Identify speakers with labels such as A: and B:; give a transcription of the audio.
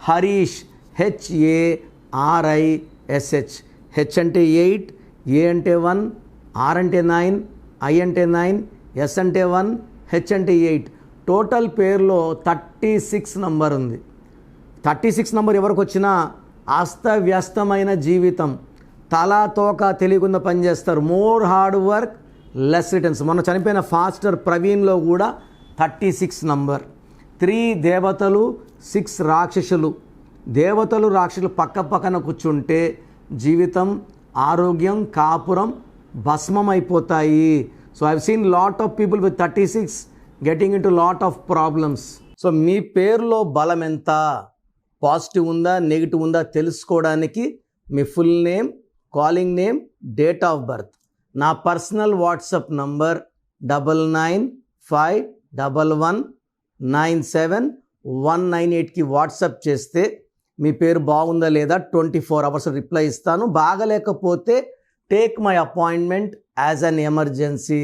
A: Harish, HARISH. H అంటే 8, ఏ అంటే 1, are అంటే 9, ఐ అంటే 9, ఎస్ అంటే 1, హెచ్ అంటే 8. టోటల్ పేరులో 36 నంబర్ ఉంది. 36 నంబర్ ఎవరికి వచ్చినా అస్తవ్యస్తమైన జీవితం, తలా తోక తెలియకుండా పనిచేస్తారు. More hard work, less returns. మొన్న చనిపోయిన ఫాస్టర్ ప్రవీణ్లో కూడా 36 నంబర్. 3 దేవతలు, 6 రాక్షసులు. దేవతలు రాక్షసులు పక్క పక్కన కూర్చుంటే జీవితం, ఆరోగ్యం, కాపురం భస్మం అయిపోతాయి. So I have seen lot of people with 36 getting into lot of problems. So మీ పేరులో బలం ఎంత, పాజిటివ్ ఉందా నెగిటివ్ ఉందా తెలుసుకోవడానికి మీ full name, calling name, date of birth, నా పర్సనల్ వాట్సాప్ నంబర్ 9951197198కి వాట్సాప్ చేస్తే మీ పేరు బాగుందా లేదా 24 hours రిప్లై ఇస్తాను. బాగలేకపోతే take my appointment as an emergency.